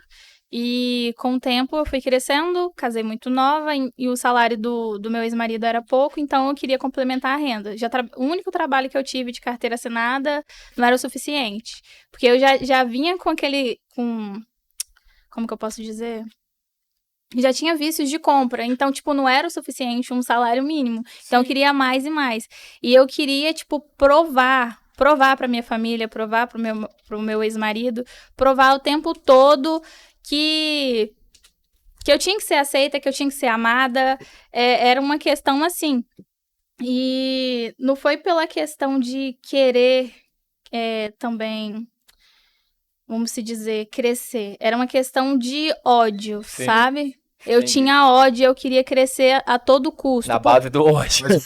E com o tempo eu fui crescendo, casei muito nova e o salário do meu ex-marido era pouco, então eu queria complementar a renda. O único trabalho que eu tive de carteira assinada não era o suficiente. Porque eu já vinha com como que eu posso dizer? Já tinha vícios de compra, então, tipo, não era o suficiente um salário mínimo. Então, eu queria mais e mais. E eu queria, tipo, provar pra minha família, provar pro meu ex-marido, provar o tempo todo que eu tinha que ser aceita, que eu tinha que ser amada. Era uma questão assim. E não foi pela questão de querer também, vamos se dizer, crescer. Era uma questão de ódio, Sim. sabe? Eu Entendi. tinha ódio, eu queria crescer a todo custo. Na base do ódio. Mas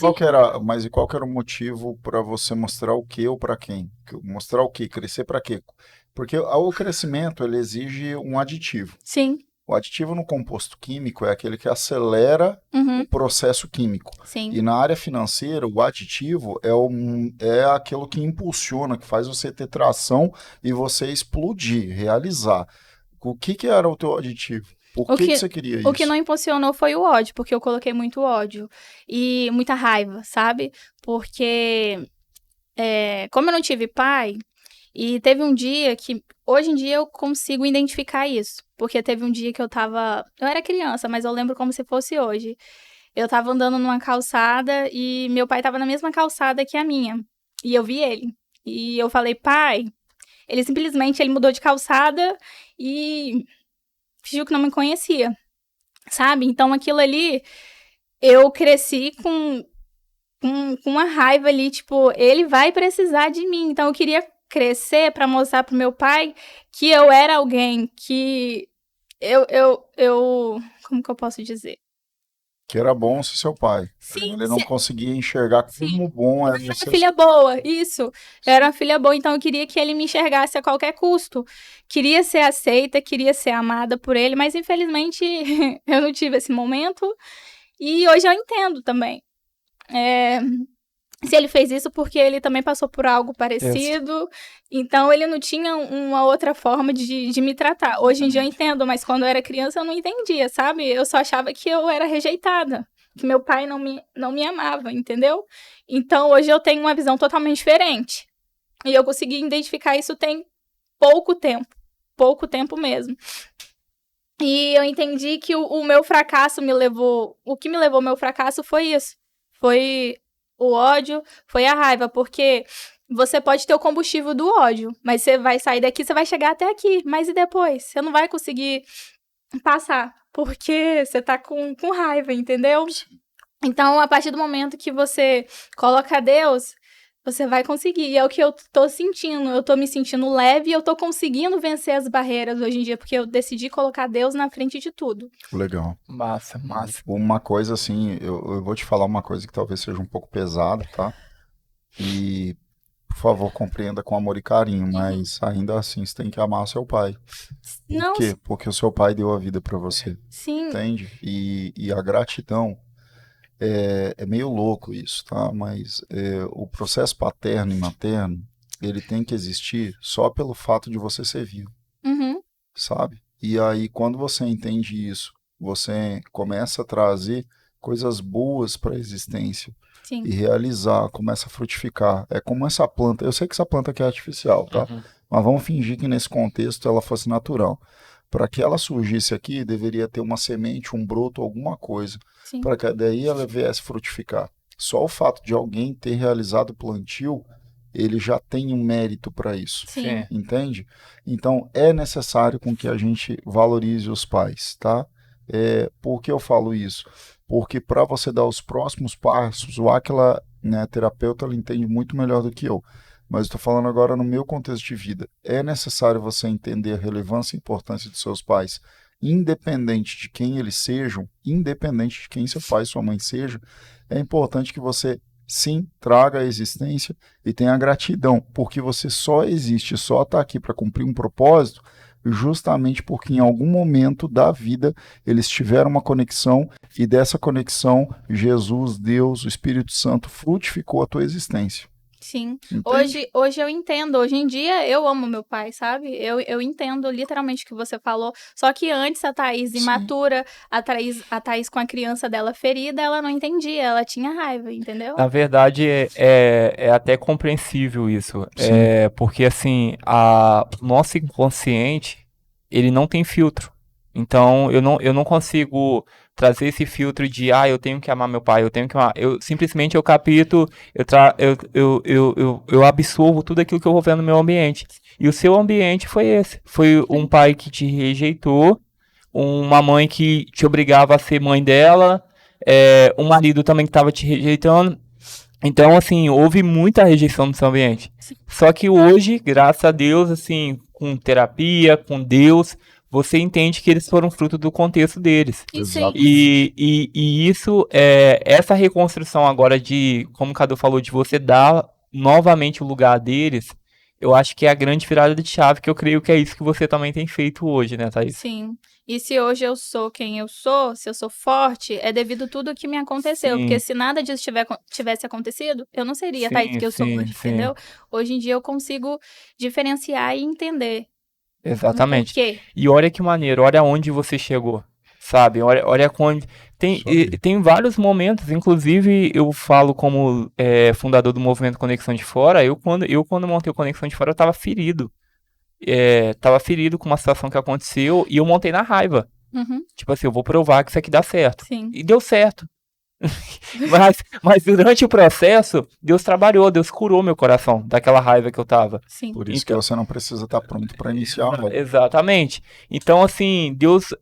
e qual que era o motivo para você mostrar o quê ou para quem? Mostrar o quê? Crescer para quê? Porque o crescimento, ele exige um aditivo. Sim. O aditivo no composto químico é aquele que acelera Uhum. o processo químico. Sim. E na área financeira, o aditivo é aquilo que impulsiona, que faz você ter tração e você explodir, realizar. O que era o teu aditivo? Por que você queria isso? O que não impulsionou foi o ódio, porque eu coloquei muito ódio e muita raiva, sabe? Porque como eu não tive pai, e teve um dia que, hoje em dia eu consigo identificar isso, porque teve um dia que eu era criança, mas eu lembro como se fosse hoje. Eu tava andando numa calçada e meu pai tava na mesma calçada que a minha, e eu vi ele. E eu falei, pai, ele simplesmente mudou de calçada e fingiu que não me conhecia, sabe? Então aquilo ali, eu cresci com uma raiva ali, tipo, ele vai precisar de mim. Então eu queria crescer pra mostrar pro meu pai que eu era alguém que como que eu posso dizer? Que era bom ser seu pai. Sim, Ele não conseguia enxergar como bom é eu era uma você. filha boa, isso. Eu era uma filha boa, então eu queria que ele me enxergasse a qualquer custo. Queria ser aceita, queria ser amada por ele, mas infelizmente eu não tive esse momento. E hoje eu entendo também. Se ele fez isso porque ele também passou por algo parecido, então ele não tinha uma outra forma de me tratar. Hoje em dia eu entendo, mas quando eu era criança eu não entendia, sabe? Eu só achava que eu era rejeitada, que meu pai não me amava, entendeu? Então hoje eu tenho uma visão totalmente diferente. E eu consegui identificar isso tem pouco tempo mesmo. E eu entendi que o meu fracasso o que me levou ao meu fracasso foi isso. Foi o ódio, foi a raiva, porque você pode ter o combustível do ódio, mas você vai sair daqui, você vai chegar até aqui, mas e depois? Você não vai conseguir passar, porque você tá com raiva, entendeu? Então, a partir do momento que você coloca Deus, você vai conseguir. E é o que eu tô sentindo. Eu tô me sentindo leve e eu tô conseguindo vencer as barreiras hoje em dia, porque eu decidi colocar Deus na frente de tudo. Legal. Massa, massa. Uma coisa assim, eu vou te falar uma coisa que talvez seja um pouco pesada, tá? E, por favor, compreenda com amor e carinho, mas ainda assim você tem que amar seu pai. Por Não, quê? Porque o seu pai deu a vida pra você, sim, entende? E a gratidão é meio louco isso, tá? Mas o processo paterno e materno, ele tem que existir só pelo fato de você ser vivo, uhum, sabe? E aí, quando você entende isso, você começa a trazer coisas boas para a existência sim, e realizar, começa a frutificar. É como essa planta. Eu sei que essa planta aqui é artificial, tá? Uhum. Mas vamos fingir que nesse contexto ela fosse natural. Para que ela surgisse aqui, deveria ter uma semente, um broto, alguma coisa, sim, para que daí ela viesse frutificar. Só o fato de alguém ter realizado o plantio ele já tem um mérito para isso. Sim. Entende? Então, é necessário com que a gente valorize os pais, tá? Por que eu falo isso? Porque para você dar os próximos passos, o Aquila, né, terapeuta, ele entende muito melhor do que eu. Mas estou falando agora no meu contexto de vida. É necessário você entender a relevância e importância de seus pais, independente de quem eles sejam, independente de quem seu pai e sua mãe sejam. É importante que você, sim, traga a existência e tenha gratidão, porque você só existe, só está aqui para cumprir um propósito, justamente porque em algum momento da vida eles tiveram uma conexão e dessa conexão Jesus, Deus, o Espírito Santo frutificou a tua existência. Sim. Entende? Hoje eu entendo. Hoje em dia eu amo meu pai, sabe? Eu entendo literalmente o que você falou. Só que antes a Thaís Sim. imatura, a Thaís com a criança dela ferida, ela não entendia, ela tinha raiva, entendeu? Na verdade, é até compreensível isso. Sim. Porque, assim, o nosso inconsciente, ele não tem filtro. Então, eu não consigo trazer esse filtro de, eu tenho que amar meu pai, eu tenho que amar. Simplesmente eu capto, eu absorvo tudo aquilo que eu vou ver no meu ambiente. E o seu ambiente foi esse. Foi um pai que te rejeitou, uma mãe que te obrigava a ser mãe dela, um marido também que estava te rejeitando. Então, assim, houve muita rejeição no seu ambiente. Só que hoje, graças a Deus, assim, com terapia, com Deus, você entende que eles foram fruto do contexto deles. Exato. E isso, essa reconstrução agora de, como o Cadu falou, de você dar novamente o lugar deles, eu acho que é a grande virada de chave, que eu creio que é isso que você também tem feito hoje, né, Thaís? Sim. E se hoje eu sou quem eu sou, se eu sou forte, é devido a tudo que me aconteceu. Sim. Porque se nada disso tivesse acontecido, eu não seria a Thaís que eu sou hoje, entendeu? Hoje em dia eu consigo diferenciar e entender. Exatamente. Por quê? E olha que maneiro, olha onde você chegou, sabe? Olha onde. Tem vários momentos, inclusive eu falo como fundador do movimento Conexão de Fora, quando montei o Conexão de Fora, eu tava ferido. Tava ferido com uma situação que aconteceu e eu montei na raiva. Uhum. Tipo assim, eu vou provar que isso aqui dá certo. Sim. E deu certo. mas durante o processo, Deus trabalhou, Deus curou meu coração daquela raiva que eu tava. Sim. Por isso que você não precisa estar pronto para iniciar algo. Exatamente. Então, assim, Deus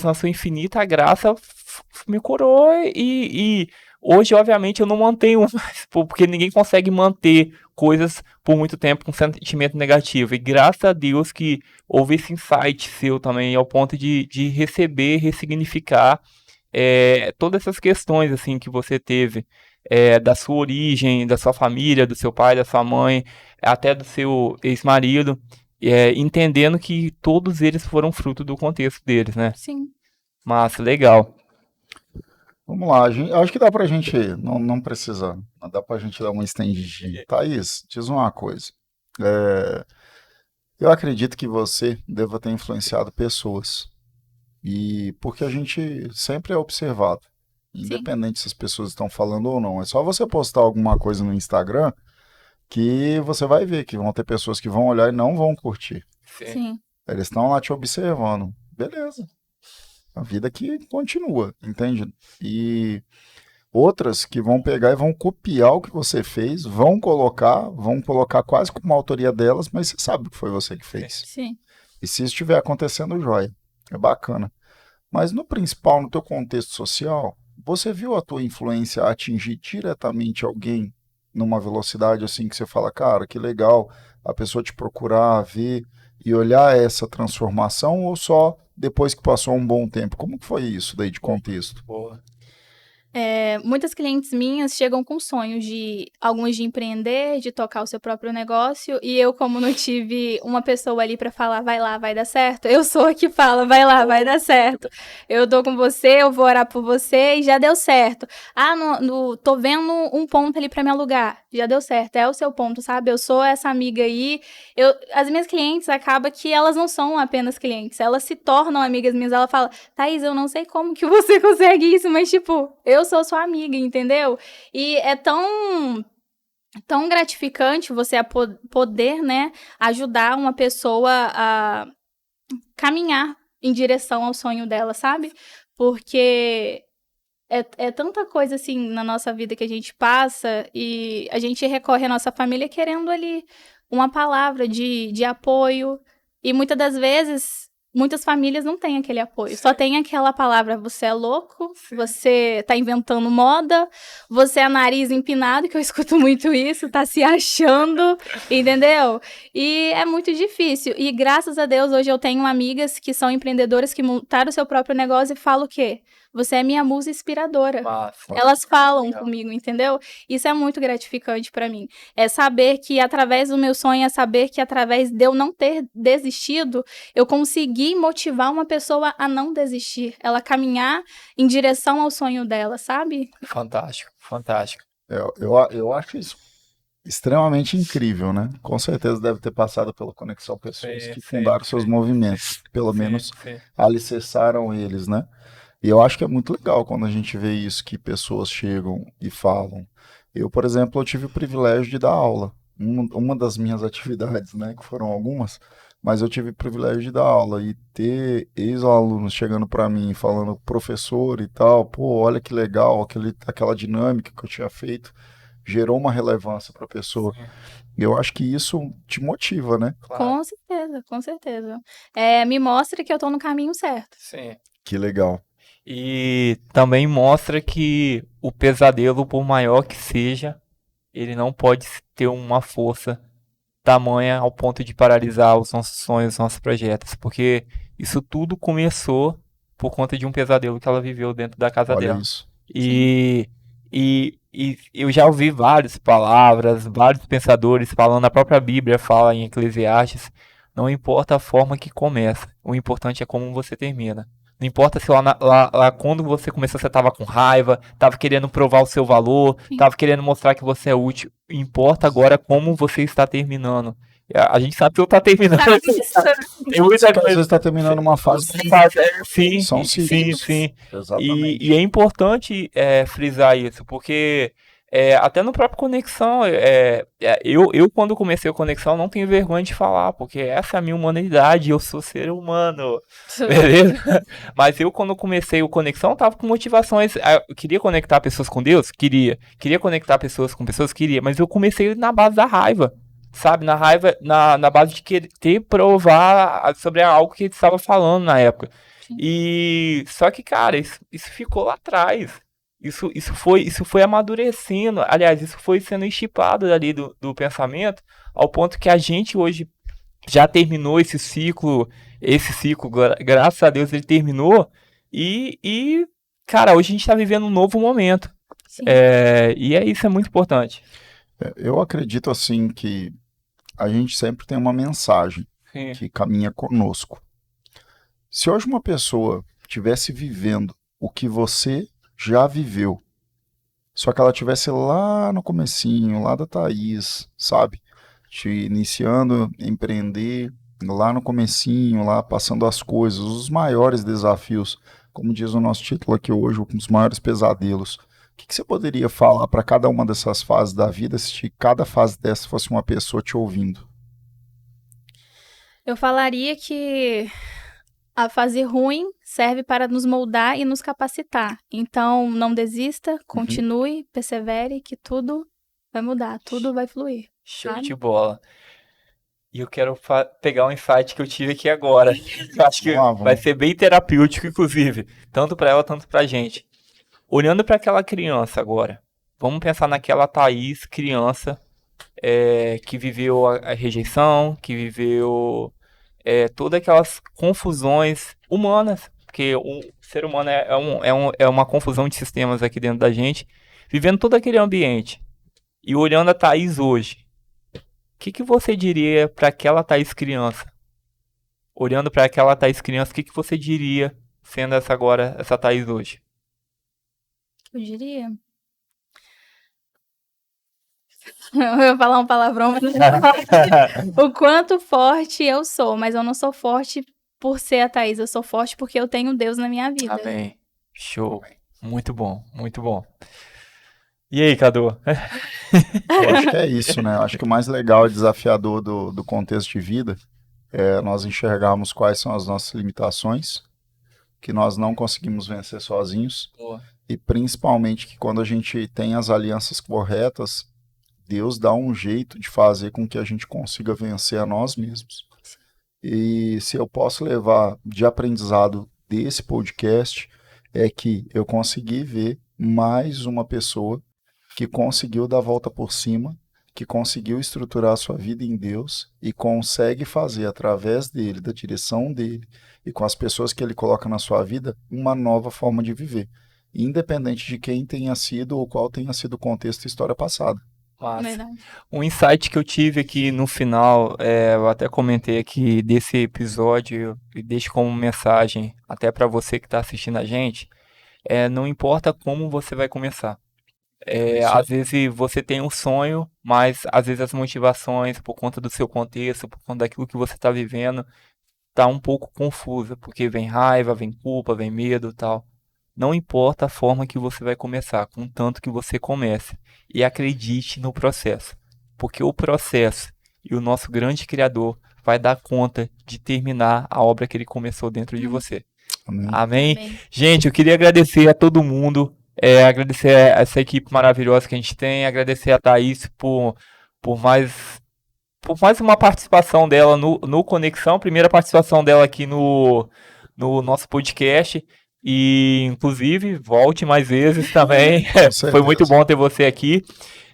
na sua infinita graça, me curou e hoje, obviamente, eu não mantenho mais, porque ninguém consegue manter coisas por muito tempo com sentimento negativo. E graças a Deus que houve esse insight seu também, ao ponto de receber, ressignificar todas essas questões assim que você teve, da sua origem, da sua família, do seu pai, da sua mãe, até do seu ex-marido, entendendo que todos eles foram fruto do contexto deles, né? Sim. Massa, legal. Vamos lá, acho que dá pra gente, não precisa, dá pra gente dar uma estendidinha. Thaís, diz uma coisa. Eu acredito que você deva ter influenciado pessoas. E porque a gente sempre é observado, independente se as pessoas estão falando ou não. É só você postar alguma coisa no Instagram que você vai ver que vão ter pessoas que vão olhar e não vão curtir. Sim. Eles estão lá te observando. Beleza. A vida que continua, entende? E outras que vão pegar e vão copiar o que você fez, vão colocar quase como uma autoria delas, mas você sabe que foi você que fez. Sim. E se isso estiver acontecendo, joia. É bacana. Mas no principal, no teu contexto social, você viu a tua influência atingir diretamente alguém numa velocidade assim que você fala, cara, que legal a pessoa te procurar, ver e olhar essa transformação, ou só depois que passou um bom tempo? Como que foi isso daí de contexto? Boa. Muitas clientes minhas chegam com sonhos alguns de empreender, de tocar o seu próprio negócio, e eu, como não tive uma pessoa ali pra falar, vai lá, vai dar certo, eu sou a que fala, vai lá, vai dar certo. Eu tô com você, eu vou orar por você e já deu certo. Tô vendo um ponto ali pra me alugar, já deu certo, é o seu ponto, sabe? Eu sou essa amiga aí. As minhas clientes, acaba que elas não são apenas clientes, elas se tornam amigas minhas. Ela fala, Thaís, eu não sei como que você consegue isso, mas tipo, eu sou sua amiga, entendeu? E é tão gratificante você poder, né, ajudar uma pessoa a caminhar em direção ao sonho dela, sabe? Porque é tanta coisa assim na nossa vida que a gente passa e a gente recorre à nossa família querendo ali uma palavra de apoio. E muitas das vezes, muitas famílias não têm aquele apoio. Só tem aquela palavra, você é louco, você tá inventando moda, você é nariz empinado, que eu escuto muito isso, tá se achando, entendeu? E é muito difícil. E graças a Deus, hoje eu tenho amigas que são empreendedoras que montaram o seu próprio negócio e falam o quê? Você é minha musa inspiradora. Massa. Elas falam Legal. comigo, entendeu? Isso é muito gratificante pra mim. É saber que através do meu sonho, é saber que através de eu não ter desistido, eu consegui motivar uma pessoa a não desistir, ela caminhar em direção ao sonho dela, sabe? Fantástico, fantástico. Eu acho isso extremamente incrível, né? Com certeza deve ter passado pela Conexão pessoas Sim, que sim, fundaram seus sim. movimentos, pelo menos Sim. alicerçaram eles, né? E eu acho que é muito legal quando a gente vê isso, que pessoas chegam e falam. Eu, por exemplo, eu tive o privilégio de dar aula. Uma das minhas atividades, né, que foram algumas, mas eu tive o privilégio de dar aula e ter ex-alunos chegando para mim falando, professor e tal, pô, olha que legal, aquela dinâmica que eu tinha feito gerou uma relevância para a pessoa. Sim, E eu acho que isso te motiva, né? claro. Com certeza, com certeza. Me mostra que eu tô no caminho certo. Sim. Que legal. E também mostra que o pesadelo, por maior que seja, ele não pode ter uma força tamanha ao ponto de paralisar os nossos sonhos, os nossos projetos, porque isso tudo começou por conta de um pesadelo que ela viveu dentro da casa Olha dela. isso. E, e eu já ouvi várias palavras, vários pensadores falando, a própria Bíblia fala em Eclesiastes, não importa a forma que começa, o importante é como você termina. Não importa se lá quando você começou você estava com raiva, estava querendo provar o seu valor, Sim. estava querendo mostrar que você é útil. Importa agora como você está terminando. A gente sabe que eu tá terminando. Tem muita Às coisa. vezes está terminando uma fase. Sim, São sim, ciclos. sim. Exatamente. E é importante frisar isso, porque até no próprio Conexão, eu quando comecei o Conexão não tenho vergonha de falar, porque essa é a minha humanidade, eu sou ser humano, beleza? Mas eu quando comecei o Conexão tava com motivações, eu queria conectar pessoas com Deus? Queria conectar pessoas com pessoas? Queria, mas eu comecei na base da raiva. Sabe, na raiva, na base de querer provar sobre algo que ele estava falando na época. Sim. E só que, cara, isso ficou lá atrás. Isso foi amadurecendo. Aliás, isso foi sendo estipado ali do pensamento, ao ponto que a gente hoje já terminou esse ciclo. Esse ciclo, graças a Deus, ele terminou. Cara, hoje a gente está vivendo um novo momento. Sim. E isso é muito importante. Eu acredito assim que a gente sempre tem uma mensagem Sim. que caminha conosco. Se hoje uma pessoa estivesse vivendo o que você já viveu, só que ela estivesse lá no comecinho, lá da Thaís, sabe? Te iniciando a empreender, lá no comecinho, lá passando as coisas, os maiores desafios, como diz o nosso título aqui hoje, os maiores pesadelos. O que você poderia falar para cada uma dessas fases da vida, se cada fase dessa fosse uma pessoa te ouvindo? Eu falaria que a fase ruim serve para nos moldar e nos capacitar. Então, não desista, continue, persevere, que tudo vai mudar, tudo vai fluir. Show Sabe? de bola. E eu quero pegar um insight que eu tive aqui agora. Eu acho que Vamos lá, vai vamos. ser bem terapêutico, inclusive. Tanto para ela, tanto pra gente. Olhando para aquela criança agora. Vamos pensar naquela Thaís, criança, que viveu a rejeição, que viveu todas aquelas confusões humanas. Porque o ser humano é uma confusão de sistemas aqui dentro da gente. Vivendo todo aquele ambiente. E olhando a Thaís hoje. O que você diria para aquela Thaís criança? Olhando para aquela Thaís criança, o que você diria sendo essa Thaís hoje? Eu diria. Eu ia falar um palavrão, mas o quanto forte eu sou, mas eu não sou forte por ser a Thaís, eu sou forte porque eu tenho Deus na minha vida. Amém. Show. Muito bom, muito bom. E aí, Cadu? Eu acho que é isso, né? Acho que o mais legal e desafiador do contexto de vida é nós enxergarmos quais são as nossas limitações, que nós não conseguimos vencer sozinhos, Boa. e principalmente que quando a gente tem as alianças corretas, Deus dá um jeito de fazer com que a gente consiga vencer a nós mesmos. E se eu posso levar de aprendizado desse podcast, é que eu consegui ver mais uma pessoa que conseguiu dar a volta por cima, que conseguiu estruturar a sua vida em Deus e consegue fazer através dele, da direção dele e com as pessoas que ele coloca na sua vida, uma nova forma de viver, independente de quem tenha sido ou qual tenha sido o contexto e história passada. Verdade. Um insight que eu tive aqui no final, eu até comentei aqui desse episódio e deixo como mensagem até para você que está assistindo a gente, não importa como você vai começar. Às vezes você tem um sonho, mas às vezes as motivações, por conta do seu contexto, por conta daquilo que você está vivendo, tá um pouco confusa, porque vem raiva, vem culpa, vem medo e tal. Não importa a forma que você vai começar, contanto que você comece. E acredite no processo, porque o processo e o nosso grande Criador vai dar conta de terminar a obra que ele começou dentro de você. Amém. Amém? Amém. Gente, eu queria agradecer a todo mundo, agradecer a essa equipe maravilhosa que a gente tem, agradecer a Thaís por mais uma participação dela no Conexão, primeira participação dela aqui no nosso podcast. E, inclusive, volte mais vezes também. Foi muito bom ter você aqui.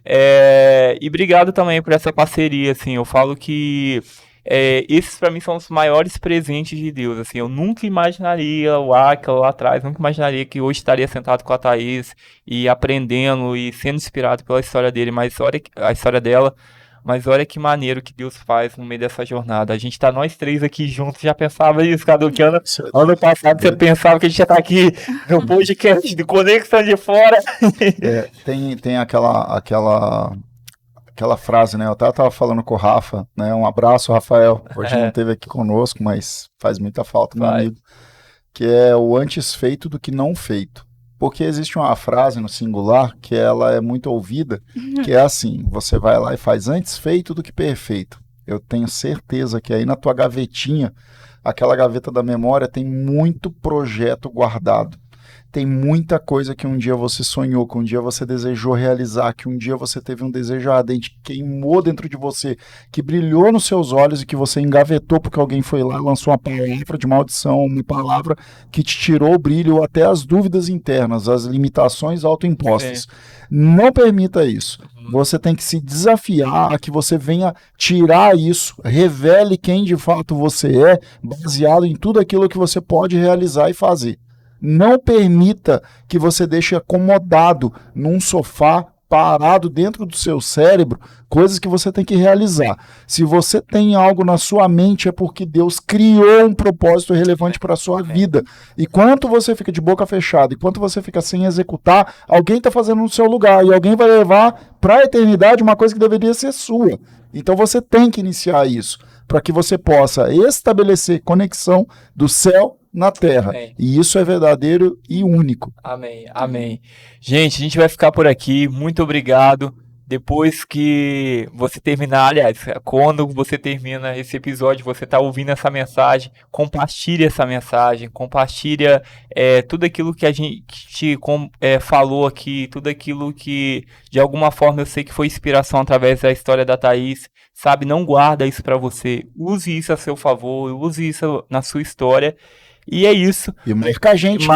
E obrigado também por essa parceria. Assim, eu falo que esses, para mim, são os maiores presentes de Deus. Assim, eu nunca imaginaria o Aquila lá atrás, nunca imaginaria que hoje estaria sentado com a Thaís e aprendendo e sendo inspirado pela história dele, a história dela. Mas olha que maneiro que Deus faz no meio dessa jornada. A gente tá nós três aqui juntos, já pensava isso, Cadu, que ano passado você pensava que a gente ia estar aqui no podcast do Conexão de Fora. Tem aquela frase, né? Eu até tava falando com o Rafa, né? Um abraço, Rafael. Hoje não esteve aqui conosco, mas faz muita falta, meu amigo. Que é o antes feito do que não feito. Porque existe uma frase no singular que ela é muito ouvida, que é assim, você vai lá e faz antes feito do que perfeito. Eu tenho certeza que aí na tua gavetinha, aquela gaveta da memória tem muito projeto guardado. Tem muita coisa que um dia você sonhou, que um dia você desejou realizar, que um dia você teve um desejo ardente, que queimou dentro de você, que brilhou nos seus olhos e que você engavetou porque alguém foi lá e lançou uma palavra de maldição, uma palavra que te tirou o brilho ou até as dúvidas internas, as limitações autoimpostas. Não permita isso. Você tem que se desafiar a que você venha tirar isso, revele quem de fato você é, baseado em tudo aquilo que você pode realizar e fazer. Não permita que você deixe acomodado num sofá, parado dentro do seu cérebro, coisas que você tem que realizar. Se você tem algo na sua mente, é porque Deus criou um propósito relevante para a sua vida. E quanto você fica de boca fechada, enquanto você fica sem executar, alguém está fazendo no seu lugar e alguém vai levar para a eternidade uma coisa que deveria ser sua. Então você tem que iniciar isso, para que você possa estabelecer conexão do céu na terra. Amém. E isso é verdadeiro e único. Amém, amém. Gente, a gente vai ficar por aqui. Muito obrigado. Depois que você terminar, aliás, quando você termina esse episódio, você está ouvindo essa mensagem, compartilhe essa mensagem, compartilha tudo aquilo que a gente falou aqui, tudo aquilo que de alguma forma eu sei que foi inspiração através da história da Thaís, sabe? Não guarda isso para você, use isso a seu favor, use isso na sua história. E é isso. E marca a gente.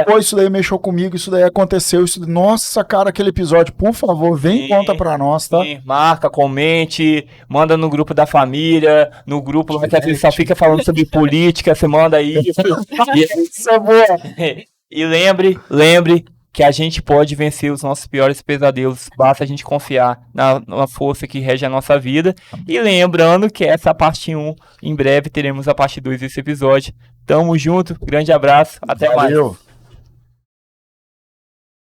Pô, isso daí mexeu comigo, isso daí aconteceu. Nossa, cara, aquele episódio, por favor, vem e conta pra nós, tá? Sim, marca, comente, manda no grupo da família, no grupo lá que a gente só fica falando sobre política, você manda aí. Isso é bom. E lembre que a gente pode vencer os nossos piores pesadelos, basta a gente confiar na força que rege a nossa vida. E lembrando que essa é a parte 1, em breve teremos a parte 2 desse episódio. Tamo junto, grande abraço, até mais.